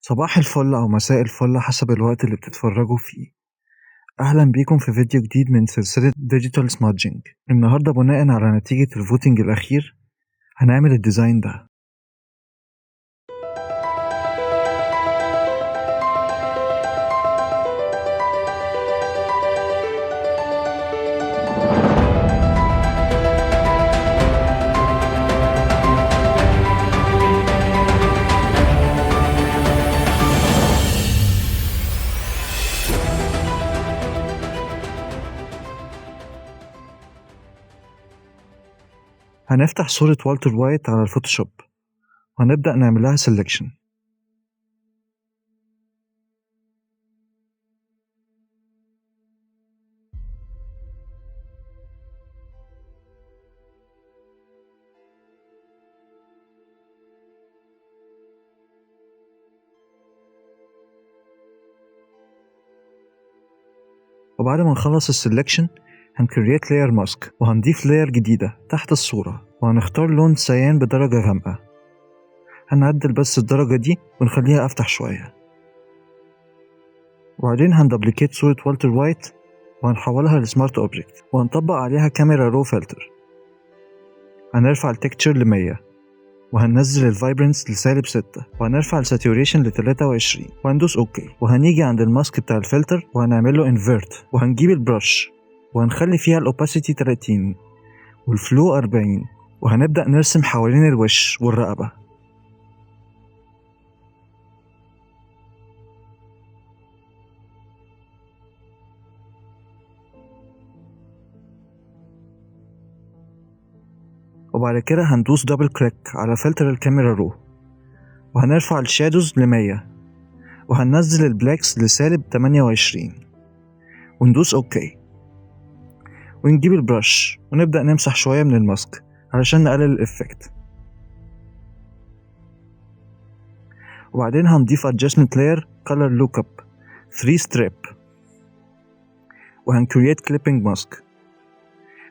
صباح الفل أو مساء الفل حسب الوقت اللي بتتفرجوا فيه. أهلا بيكم في فيديو جديد من سلسلة ديجيتال سمادجينج. النهاردة بناء على نتيجة الفوتينج الأخير هنعمل الديزاين ده. هنفتح صورة والتر وايت على الفوتوشوب وهنبدأ نعملها سيلكشن. وبعد ما نخلص السيلكشن هنكريت لاير ماسك وهنضيف لاير جديدة تحت الصورة وهنختار لون سيان بدرجة غامقة. هنعدل بس الدرجة دي ونخليها أفتح شوية، وبعدين هندبليكيت صورة والتر وايت وهنحولها لسمارت اوبجكت وهنطبق عليها كاميرا رو فلتر. هنرفع التكتشر ل100 وهننزل الفايبرنس ل-6 وهنرفع الساتوريشن ل23 وهندوس اوكي. وهنيجي عند الماسك بتاع الفلتر وهنعمله انفيرت وهنجيب البرش وهنخلي فيها الاوباسيتي 30 والفلو 40 وهنبدأ نرسم حوالين الوش والرقبة. وبعد كده هندوس دبل كليك على فلتر الكاميرا رو وهنرفع الشادوز ل100 وهننزل البلاكس ل-28 وندوس اوكي. ونجيب البرش ونبدأ نمسح شوية من الماسك علشان نقلل الإفكت. وبعدين هنضيف adjustment layer color lookup 3 strip وهنكريت clipping mask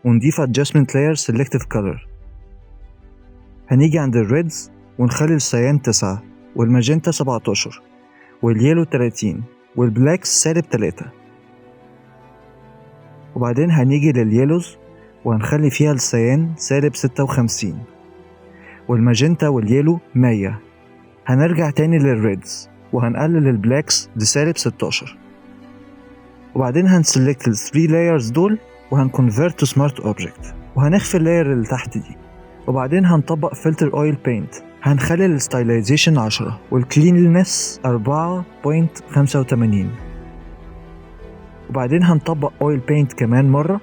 ونضيف adjustment layer selective color. هنيجي عند الريدز ونخلي السيان 9 والماجنتا 17 واليلو 30 والبلاكس -3. وبعدين هنيجي لليلوز وهنخلي فيها السيان -56 والماجنتا واليلو 100. هنرجع تاني للريدز وهنقلل البلاكس ل-16 وبعدين هنسلكت ال 3 layers دول وهنconvert to smart object وهنخفي اللاير اللي تحت دي. وبعدين هنطبق فلتر اويل بينت. هنخلي الستايلايزيشن 10 والكلينلينس 4.85 وبعدين هنطبق اويل بينت كمان مرة،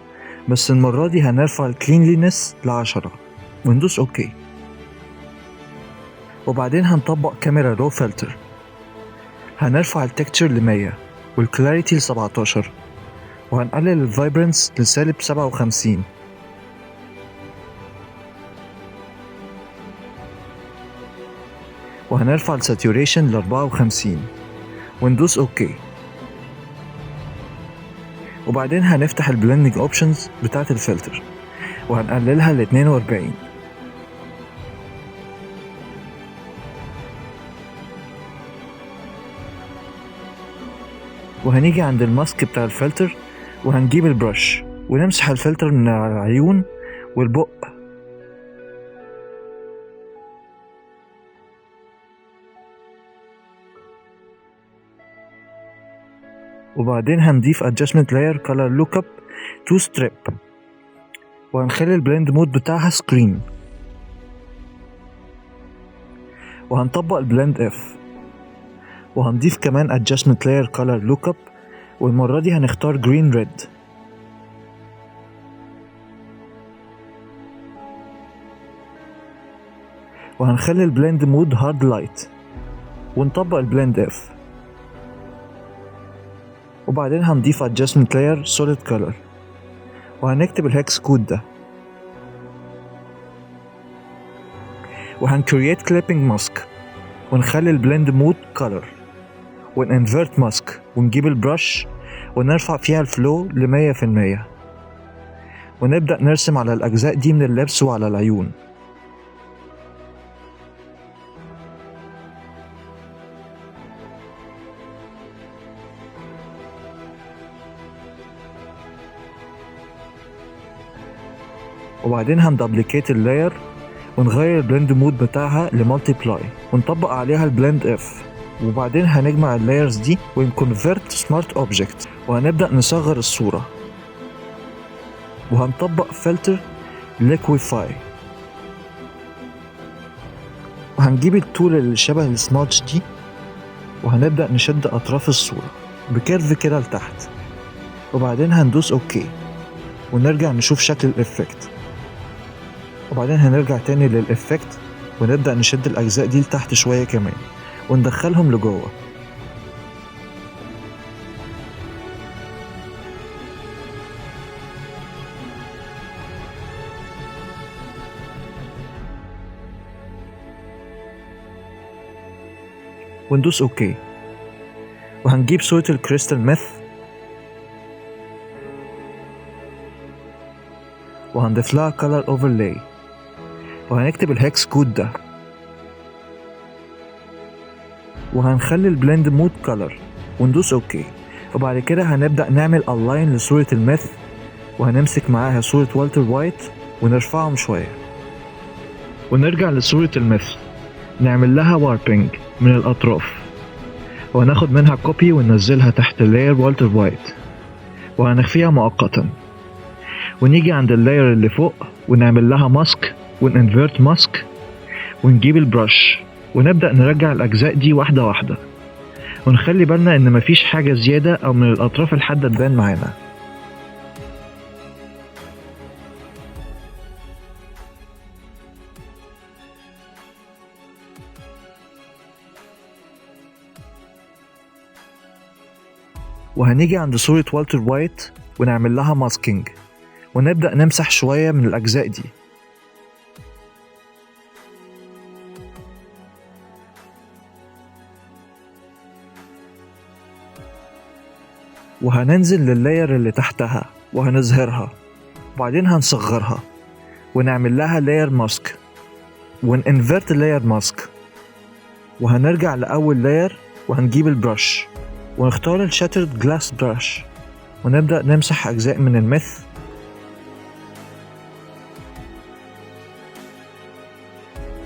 بس المرة دي هنرفع الكلينلينس ل10 وندوس اوكي. وبعدين هنطبق كاميرا رو فلتر. هنرفع التكتشر ل100 والكلاريتي ل17 وهنقلل الفايبرنس ل-57 وهنرفع الساتوريشن ل54 وندوس اوكي. وبعدين هنفتح البلندنج اوبشنز بتاعة الفلتر وهنقللها ل42 وهنيجي عند الماسك بتاع الفلتر وهنجيب البرش ونمسح الفلتر من العيون والبق. وبعدين هنضيف adjustment layer color lookup 2 strip وهنخلي البلند مود بتاعها screen وهنطبق البلند اف وهنضيف كمان adjustment layer color lookup والمرة دي هنختار green red وهنخلي البلند مود hard light ونطبق البلند اف. وبعدين هنضيف adjustment layer solid color وهنكتب الهكس كود ده وهنكريت clipping mask ونخلي البلند مود color ونinvert ماسك ونجيب البرش ونرفع فيها الفلو ل100% ونبدأ نرسم على الأجزاء دي من اللبس وعلى العيون. وبعدين هندبليكيت اللاير ونغير البلند مود بتاعها لمالتيبلاي ونطبق عليها البلند اف، وبعدين هنجمع اللايرز دي ونكونفرت سمارت اوبجكت وهنبدأ نصغر الصورة، وهنطبق فلتر ليكويفاي، وهنجيب التول اللي شبه السمادج دي وهنبدأ نشد أطراف الصورة بكيرف كده لتحت، وبعدين هندوس اوكي ونرجع نشوف شكل الإفكت، وبعدين هنرجع تاني للإفكت ونبدأ نشد الأجزاء دي لتحت شوية كمان وندخلهم لجوه. وندوس اوكي، وهنجيب صورة الكريستال ميث وهنضيف لها color overlay وهنكتب الهكس كود ده، وهنخلي البلند مود color وندوس اوكي، وبعد كده هنبدأ نعمل align لصورة الميث وهنمسك معاها صورة والتر وايت ونرفعهم شوية، ونرجع لصورة الميث نعمل لها واربينج من الأطراف وهناخد منها كوبي وننزلها تحت اللاير والتر وايت وهنخفيها مؤقتا، ونيجي عند اللاير اللي فوق ونعمل لها ماسك وننفرت ماسك ونجيب البرش ونبدأ نرجع الأجزاء دي واحدة واحدة، ونخلي بالنا إن مفيش حاجة زيادة أو من الأطراف الحادة تبان معانا. وهنيجي عند صورة والتر وايت ونعمل لها ماسكينج ونبدأ نمسح شوية من الأجزاء دي، وهننزل لللاير اللي تحتها وهنظهرها، وبعدين هنصغرها ونعمل لها لاير ماسك وننفرت لاير ماسك، وهنرجع لأول لاير وهنجيب البرش ونختار الشاترد جلاس برش ونبدأ نمسح أجزاء من الميث،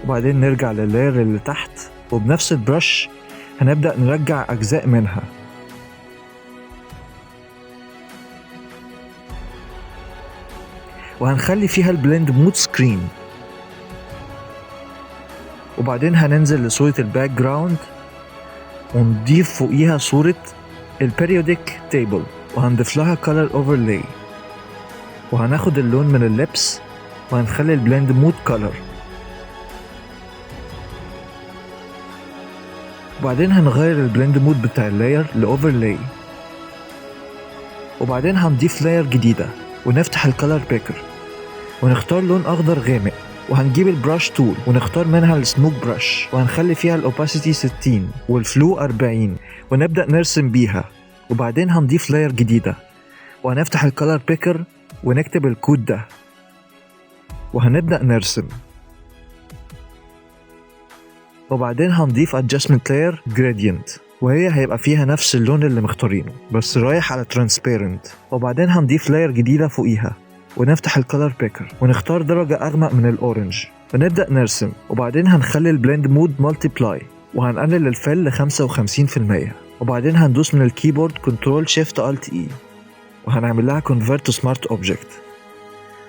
وبعدين نرجع لللاير اللي تحت وبنفس البرش هنبدأ نرجع أجزاء منها، وهنخلي فيها البلند مود سكرين، وبعدين هننزل لصورة الباك جراوند ونضيف فوقيها صورة البيريودك تيبل وهنضيف لها color overlay، وهناخد اللون من اللبس وهنخلي البلند مود color، وبعدين هنغير البلند مود بتاع اللاير لأوفرلاي، وبعدين هنضيف لاير جديدة ونفتح الكالر بيكر ونختار لون أخضر غامق، وهنجيب البراش تول ونختار منها السموك براش وهنخلي فيها الأوباسيتي 60 والفلو 40 ونبدأ نرسم بيها، وبعدين هنضيف لاير جديدة وهنفتح الكالر بيكر ونكتب الكود ده وهنبدأ نرسم، وبعدين هنضيف adjustment layer gradient وهي هيبقى فيها نفس اللون اللي مختارينه بس رايح على transparent، وبعدين هنضيف لاير جديدة فوقيها ونفتح الكالر بيكر ونختار درجة أغمق من الأورنج ونبدأ نرسم، وبعدين هنخلي البلند مود مالتيبلاي وهنقلل الفيل ل 55%، وبعدين هندوس من الكيبورد كنترول شيفت الت اي وهنعمل لها convert to smart object،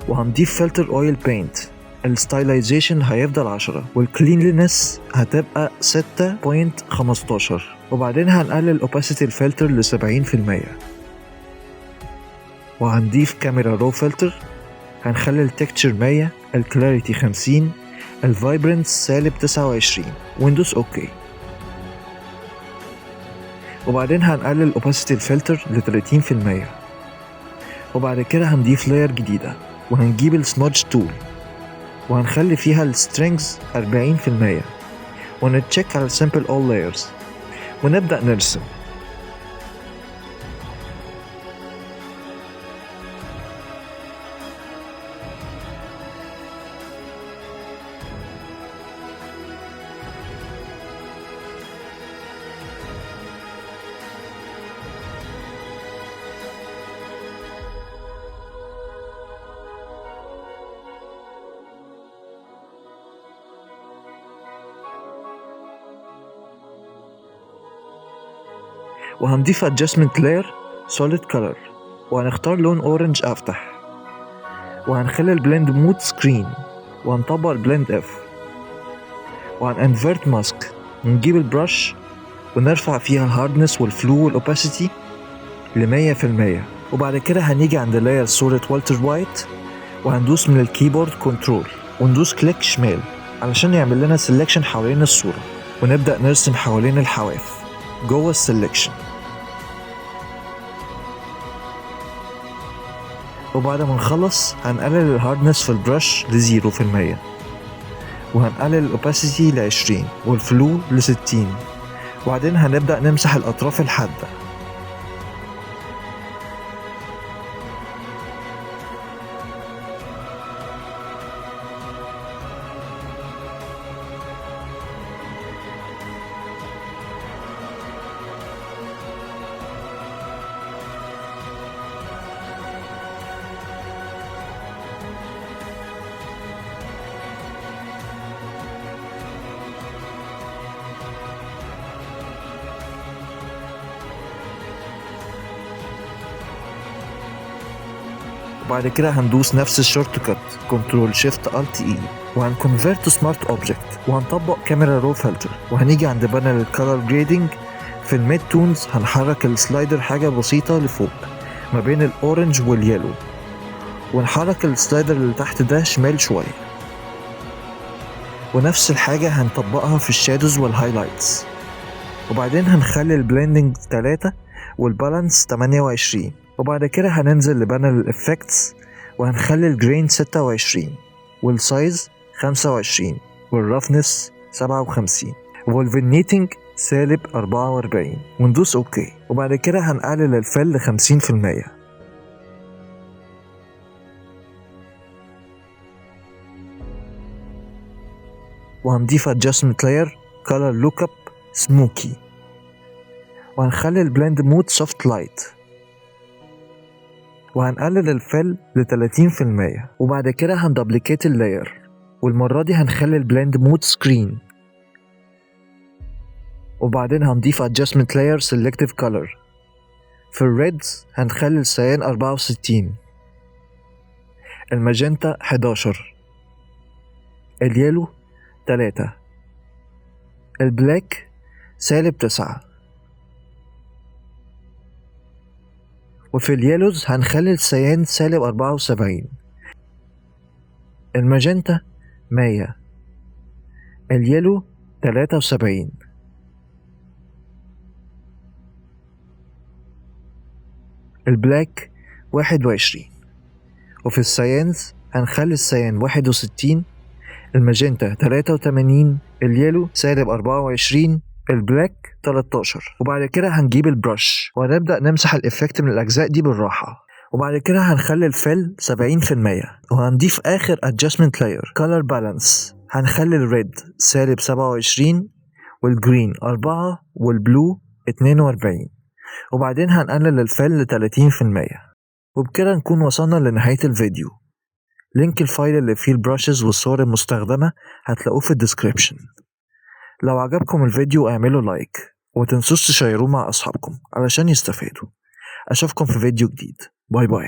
وهنضيف فلتر اويل بينت، الستايلايزيشن هيفضل 10 والكلينلينس هتبقى 6.15، وبعدين هنقلل opacity الفلتر ل 70%، وهنضيف كاميرا رو فلتر، هنخلي التكتشر 100، الكلاريتي 50، الفايبرنس -29 وندوس اوكي، وبعدين هنقلل opacity الفلتر ل 30%، وبعد كده هنضيف لاير جديدة وهنجيب السمادج تول وهنخلي فيها السترينجز 40% ونتشيك على simple all layers ونبدأ نرسم. وهنضيف adjustment layer solid color وهنختار لون اورنج افتح وهنخلي البلند مود سكرين وهنطبق البلند اف وهنانفيرت ماسك ونجيب البرش ونرفع فيها الهاردنس والفلو والاوباسيتي ل100%. وبعد كده هنيجي عند لاير صورة والتر وايت وهندوس من الكيبورد كنترول وندوس كليك شمال علشان يعمل لنا سيلكشن حوالين الصورة ونبدأ نرسم حوالين الحواف جوه السيلكشن. وبعد ما نخلص هنقلل الهاردنس في البرش ل0% وهنقلل الاوباسيتي ل20 والفلو ل60 وبعدين هنبدأ نمسح الأطراف الحادة. وبعد كده هندوس نفس الشورت كات كنترول شيفت الت اي وهنكونفيرت تو سمارت اوبجكت وهنطبق كاميرا رو فلتر وهنيجي عند بانل الكالر جريدنج. في الميد تونز هنحرك السلايدر حاجة بسيطة لفوق ما بين الاورنج واليلو ونحرك السلايدر اللي تحت ده شمال شوية ونفس الحاجة هنطبقها في الشادوز والهايلايتس. وبعدين هنخلي البلندنج 3 والبالانس 28 وبعد كده هننزل لبانل الافكتس وهنخلي الجرين 26 والسايز 25 والرفنس 57 والفينيتنج -44 وندوس اوكي. وبعد كده هنقلل الفل ل50% وهنضيف adjustment layer color lookup smoky وهنخلي البلند مود soft light وهنقلل الفل ل30% وبعد كده هندبليكيت اللاير والمرة دي هنخلي البلند مود سكرين وبعدين هنضيف adjustment layer selective color. في الريدز هنخلي السيان 64 الماجنتا 11 اليلو 3 البلاك -9 وفي اليلوز هنخلي السيان -74 الماجنتا 100 اليلو 73 البلاك 21 وفي السيانز هنخلي السيان 61 الماجنتا 83 اليلو -24 البلاك 13. وبعد كده هنجيب البرش وهنبدأ نمسح الإفكت من الأجزاء دي بالراحة وبعد كده هنخلي الفل 70% وهنضيف آخر adjustment layer color balance. هنخلي الريد -27 والجرين 4 والبلو 42 وبعدين هنقلل الفل ل30%. وبكده نكون وصلنا لنهاية الفيديو. لينك الفايل اللي فيه البراشز والصور المستخدمة هتلاقوه في الديسكريبشن. لو عجبكم الفيديو اعملوا لايك ومتنسوش تشيروه مع أصحابكم علشان يستفادوا. أشوفكم في فيديو جديد. باي باي.